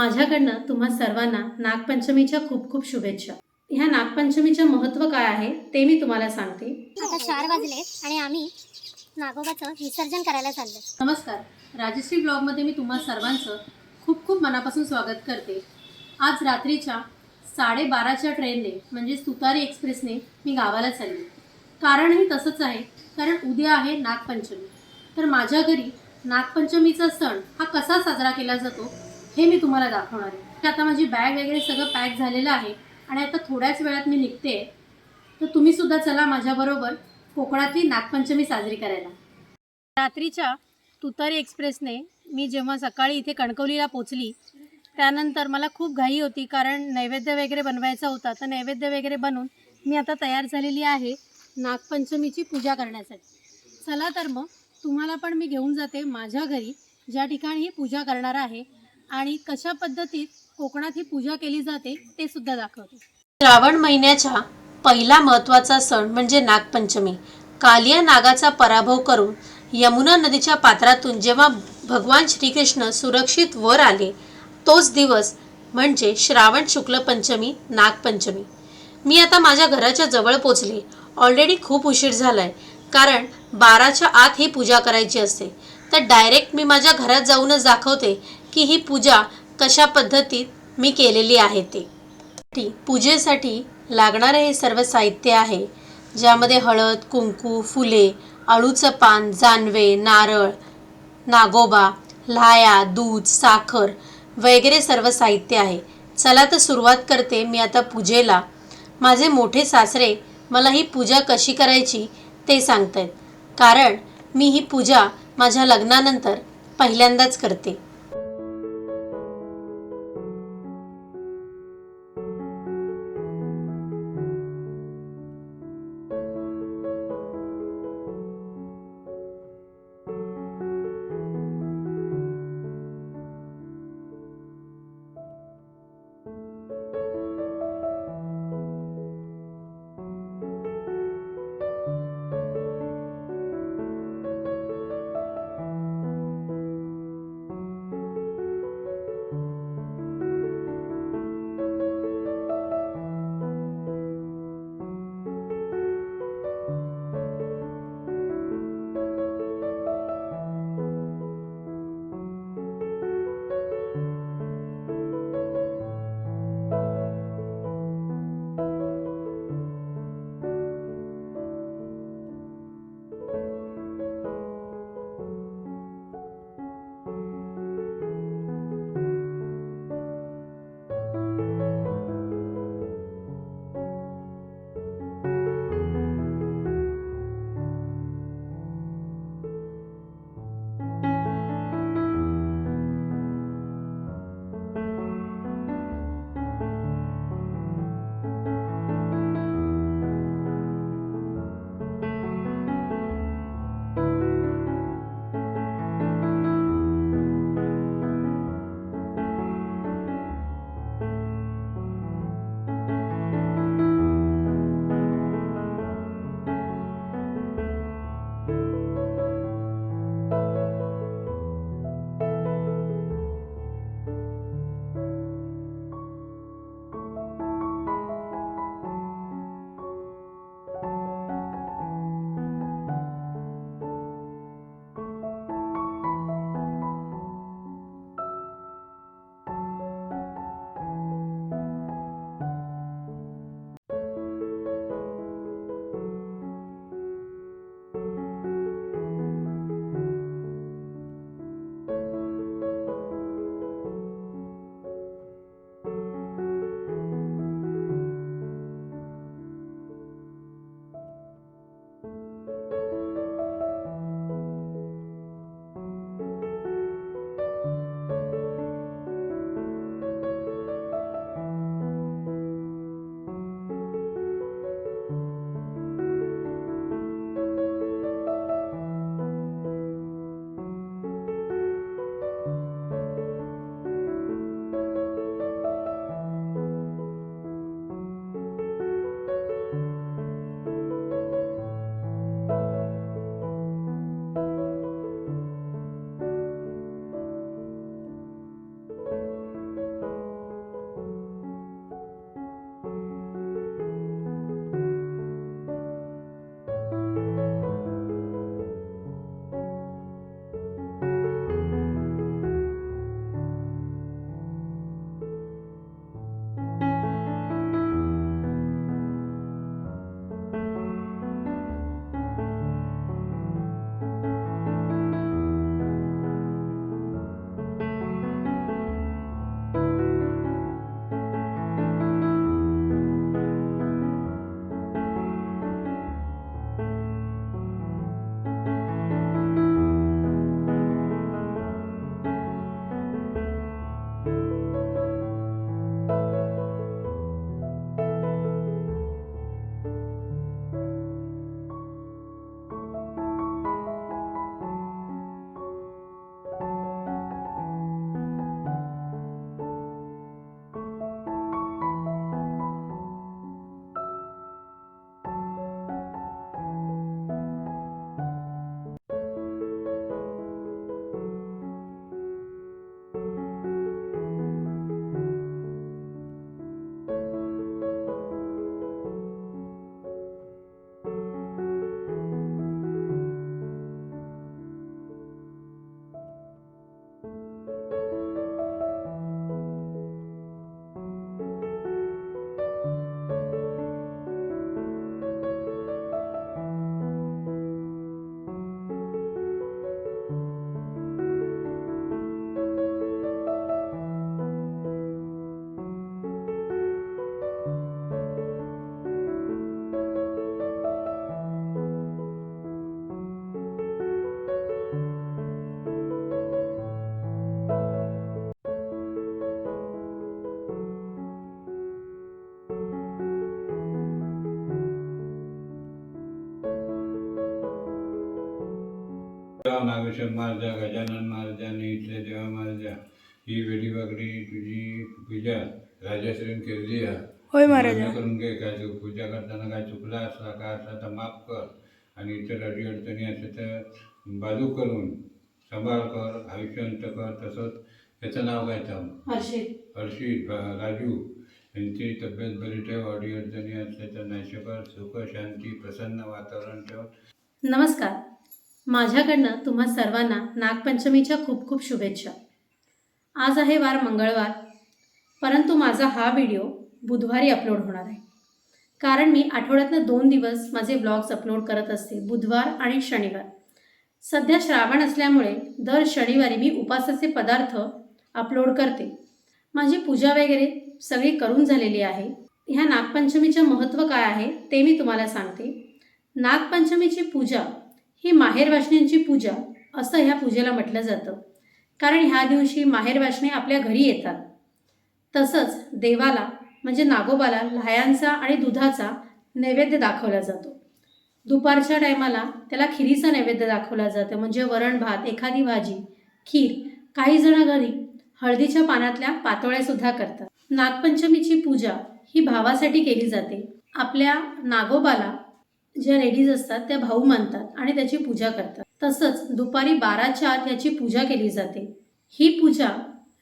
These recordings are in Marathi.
माझ्याकडनं तुम्हा सर्वांना नागपंचमीच्या खूप खूप शुभेच्छा. ह्या नागपंचमीचं महत्त्व काय आहे ते मी तुम्हाला सांगते. आता 4 वाजले आणि आम्ही नागोबाचं विसर्जन करायला चाललो. नमस्कार, राजश्री ब्लॉगमध्ये मी तुम्हा सर्वांचं खूप खूप मनापासून स्वागत करते. आज रात्रीच्या 12:30च्या ट्रेनने म्हणजेच तुतारी एक्सप्रेसने मी गावाला चालली. कारणही तसंच आहे, कारण उद्या आहे नागपंचमी. तर माझ्या घरी नागपंचमीचा सण हा कसा साजरा केला जातो हे मी तुम्हाला दाखवणार आहे. आता माझी बॅग वगैरे सगळं पॅक झालेलं आहे आणि आता थोड्याच वेळात मी निघते. तर तुम्हीसुद्धा चला माझ्याबरोबर कोकणातली नागपंचमी साजरी करायला. रात्रीच्या तुतारी एक्सप्रेसने मी जेव्हा सकाळी इथे कणकवलीला पोचली त्यानंतर मला खूप घाई होती, कारण नैवेद्य वगैरे बनवायचा होता. तर नैवेद्य वगैरे बनवून मी आता तयार झालेली आहे नागपंचमीची पूजा करण्यासाठी. चला तर मग तुम्हाला पण मी घेऊन जाते माझ्या घरी, ज्या ठिकाणी ही पूजा करणार आहे आणि कशा पद्धतीत कोकणात ही पूजा केली जाते ते सुद्धा दाखवते. श्रावण महिन्याच्या पहिला महत्त्वाचा सण म्हणजे नागपंचमी. कालिया नागाचा पराभव करून यमुना नदीच्या पात्रातून जेव्हा भगवान श्रीकृष्ण सुरक्षित वर आले, तोच दिवस म्हणजे श्रावण शुक्ल पंचमी, नागपंचमी. मी आता माझ्या घराच्या जवळ पोचले. ऑलरेडी खूप उशीर झालाय, कारण 12च्या आत ही पूजा करायची असते. तर डायरेक्ट मी माझ्या घरात जाऊनच दाखवते की ही पूजा कशा पद्धतीत मी केलेली आहे ते. पूजेसाठी लागणारे हे सर्व साहित्य आहे, ज्यामध्ये हळद, कुंकू, फुले, अळूचं पान, जानवे, नारळ, नागोबा, लाह्या, दूध, साखर वगैरे सर्व साहित्य आहे. चला तर सुरुवात करते मी आता पूजेला. माझे मोठे सासरे मला ही पूजा कशी करायची ते सांगतायत, कारण मी ही पूजा माझ्या लग्नानंतर पहिल्यांदाच करते. नागेश्वर महाराजा, गजानन महाराजांनी इथले देवा महाराजा ही वेडीवाकडी तुझी पूजा राजाश्रीने केली आहे. होय महाराजा. मान्य करून घे. काय तू पूजा करताना काय चुकला असला काय असला तर माफ कर आणि इतर अडीअडचणी असेल तर बाजू करून सांभाळ कर, आयुष्यंत कर. तसंच त्याचं नाव काय तर हर्षित राजू यांची तब्येत बरी ठेव. अडीअडचणी असले तर नाहीसे कर. सुख शांती प्रसन्न वातावरण ठेव. नमस्कार. माझ्याकडनं तुम्हा सर्वांना नागपंचमीच्या खूप खूप शुभेच्छा. आज आहे वार मंगळवार, परंतु माझा हा व्हिडिओ बुधवारी अपलोड होणार आहे. कारण मी आठवड्यातनं 2 दिवस माझे व्लॉग्स अपलोड करत असते, बुधवार आणि शनिवार. सध्या श्रावण असल्यामुळे दर शनिवारी मी उपासाचे पदार्थ अपलोड करते. माझी पूजा वगैरे सगळी करून झालेली आहे. ह्या नागपंचमीचं महत्त्व काय आहे ते मी तुम्हाला सांगते. नागपंचमीची पूजा ही माहेरवाशिणींची पूजा असं ह्या पूजेला म्हटलं जातं. कारण ह्या दिवशी माहेरवाशिणी आपल्या घरी येतात. तसंच देवाला म्हणजे नागोबाला लाह्यांचा आणि दुधाचा नैवेद्य दाखवला जातो. दुपारच्या टायमाला त्याला खिरीचा नैवेद्य दाखवला जातं, म्हणजे वरण भात, एखादी भाजी, खीर. काही जण घरी हळदीच्या पानातल्या पातोळ्यासुद्धा करतात. नागपंचमीची पूजा ही भावासाठी केली जाते. आपल्या नागोबाला ज्या लेडीज असतात त्या भाऊ मानतात आणि त्याची पूजा करतात. तसंच दुपारी 12च्या आत याची पूजा केली जाते. ही पूजा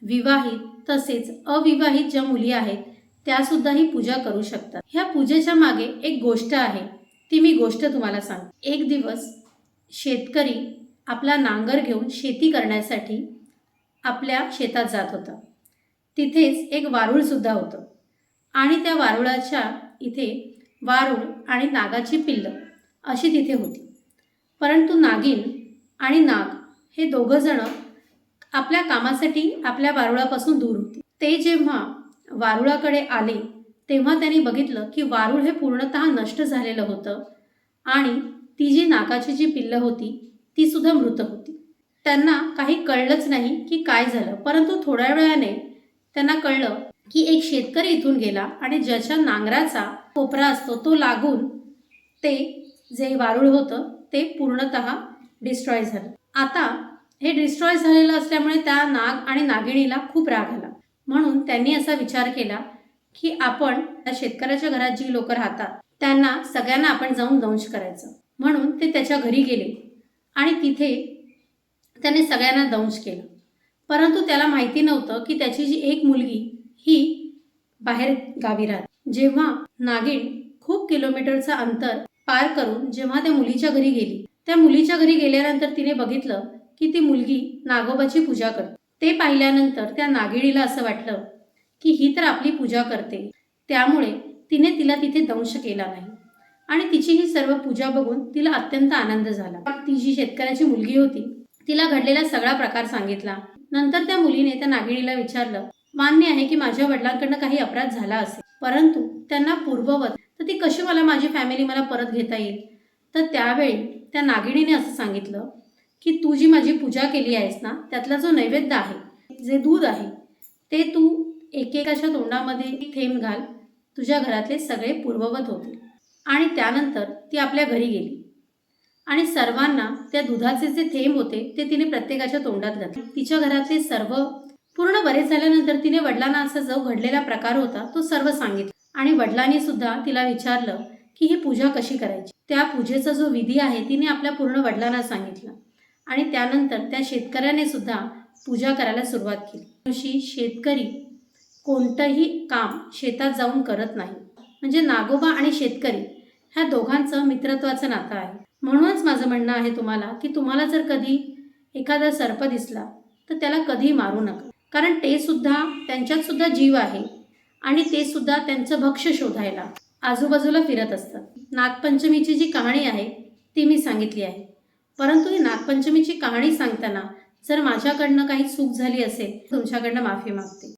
विवाहित तसेच अविवाहित ज्या मुली आहेत त्यासुद्धा ही पूजा करू शकतात. ह्या पूजेच्या मागे एक गोष्ट आहे, ती मी गोष्ट तुम्हाला सांगते. एक दिवस शेतकरी आपला नांगर घेऊन शेती करण्यासाठी आपल्या शेतात जात होता. तिथेच एक वारूळसुद्धा होतं आणि त्या वारुळाच्या इथे वारूळ आणि नागाची पिल्लं अशी तिथे होती. परंतु नागिन आणि नाग हे दोघंजणं आपल्या कामासाठी आपल्या वारुळापासून दूर होते. ते जेव्हा वारुळाकडे आले तेव्हा त्यांनी बघितलं की वारूळ हे पूर्णतः नष्ट झालेलं होतं आणि ती जी नागाची जी पिल्लं होती ती सुद्धा मृत होती. त्यांना काही कळलंच नाही की काय झालं. परंतु थोड्या वेळाने त्यांना कळलं की एक शेतकरी इथून गेला आणि ज्याच्या नांगराचा कोपरा असतो तो लागून ते जे वारूळ होतं ते पूर्णतः डिस्ट्रॉय झालं. आता हे डिस्ट्रॉय झालेलं असल्यामुळे त्या नाग आणि नागिणीला खूप राग आला. म्हणून त्यांनी असा विचार केला की आपण त्या शेतकऱ्याच्या घरात जी लोक राहतात त्यांना सगळ्यांना आपण जाऊन दंश करायचं. म्हणून ते त्याच्या घरी गेले आणि तिथे त्याने सगळ्यांना दंश केलं. परंतु त्याला माहिती नव्हतं की त्याची जी एक मुलगी ही बाहेर गावी राहते. जेव्हा नागिण खूप किलोमीटरचं अंतर पार करून जेव्हा त्या मुलीच्या घरी गेली, त्या मुलीच्या घरी गेल्यानंतर तिने बघितलं की ती मुलगी नागोबाची पूजा करते. ते पाहिल्यानंतर त्या नागिणीला असं वाटलं की ही तर आपली पूजा करते, त्यामुळे तिने तिला तिथे दंश केला नाही आणि तिची ही सर्व पूजा बघून तिला अत्यंत आनंद झाला. ती जी शेतकऱ्याची मुलगी होती तिला घडलेला सगळा प्रकार सांगितला. नंतर त्या मुलीने त्या नागिणीला विचारलं, मान्य आहे की माझ्या वडिलांकडनं काही अपराध झाला असेल, परंतु त्यांना पूर्ववत तर ती कशी मला फॅमिली परत घेता येईल. तर त्यावेळी त्या नागिणीने असं सांगितलं की तू जी माझी पूजा केली आहेस ना, त्यातला जो नैवेद्य आहे, जे दूध आहे, ते तू एकेकाच्या तोंडामध्ये थेंब घाल, तुझ्या घरातले सगळे पूर्ववत होतील. आणि त्यानंतर ती आपल्या घरी गेली आणि सर्वांना त्या दुधाचे जे थेंब होते ते तिने प्रत्येकाच्या तोंडात घातले. तिच्या घरातले सर्व पूर्ण बरे झाल्यानंतर तिने वडिलांना असा जो घडलेला प्रकार होता तो सर्व सांगितला आणि वडिलांनी सुद्धा तिला विचारलं की ही पूजा कशी करायची. त्या पूजेचा जो विधी आहे तिने आपल्या पूर्ण वडिलांना सांगितलं आणि त्यानंतर त्या शेतकऱ्याने सुद्धा पूजा करायला सुरुवात केली. दिवशी शेतकरी कोणतंही काम शेतात जाऊन करत नाही. म्हणजे नागोबा आणि शेतकरी ह्या दोघांचं मित्रत्वाचं नातं आहे. म्हणूनच माझं म्हणणं आहे तुम्हाला की तुम्हाला जर कधी एखादा सर्प दिसला तर त्याला कधी मारू नका. कारण ते सुद्धा त्यांच्यात सुद्धा जीव आहे आणि ते सुद्धा त्यांचं भक्ष्य शोधायला आजूबाजूला फिरत असतात. नागपंचमीची जी कहाणी आहे ती मी सांगितली आहे. परंतु ही नागपंचमीची कहाणी सांगताना जर माझ्याकडनं काही चूक झाली असेल तुमच्याकडनं माफी मागते.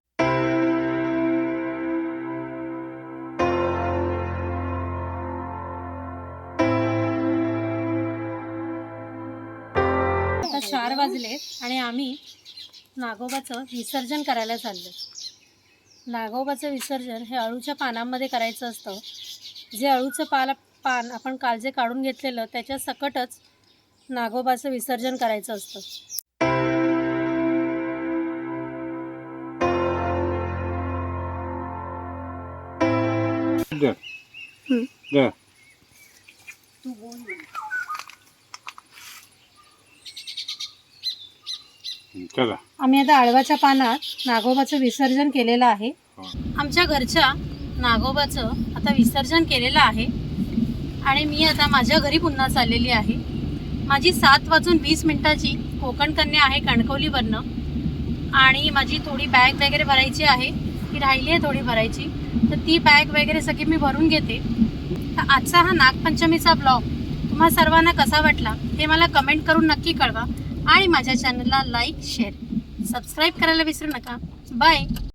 आता 4 वाजले आणि आम्ही नागोबाचं विसर्जन करायला चाललो. नागोबाचं विसर्जन हे अळूच्या पानांमध्ये करायचं असतं. जे अळूचं पान आपण काल जे काढून घेतलेलं त्याच्या सकटच नागोबाचं विसर्जन करायचं असतं. चला. आम्ही आता आळवाच्या पानात नागोबाचं विसर्जन केलेलं आहे. आमच्या घरच्या नागोबाचं आता विसर्जन केलेलं आहे आणि मी आता माझ्या घरी पुन्हा चाललेली आहे. माझी 7:20 कोकण कन्या आहे कणकवलीवरनं आणि माझी थोडी बॅग वगैरे भरायची आहे. ती राहिली आहे थोडी भरायची, तर ती बॅग वगैरे सगळी मी भरून घेते. तर आजचा हा नागपंचमीचा ब्लॉग तुम्हा सर्वांना कसा वाटला हे मला कमेंट करून नक्की कळवा आणि माझ्या चॅनलला लाईक शेअर सबस्क्राईब करायला विसरू नका. बाय.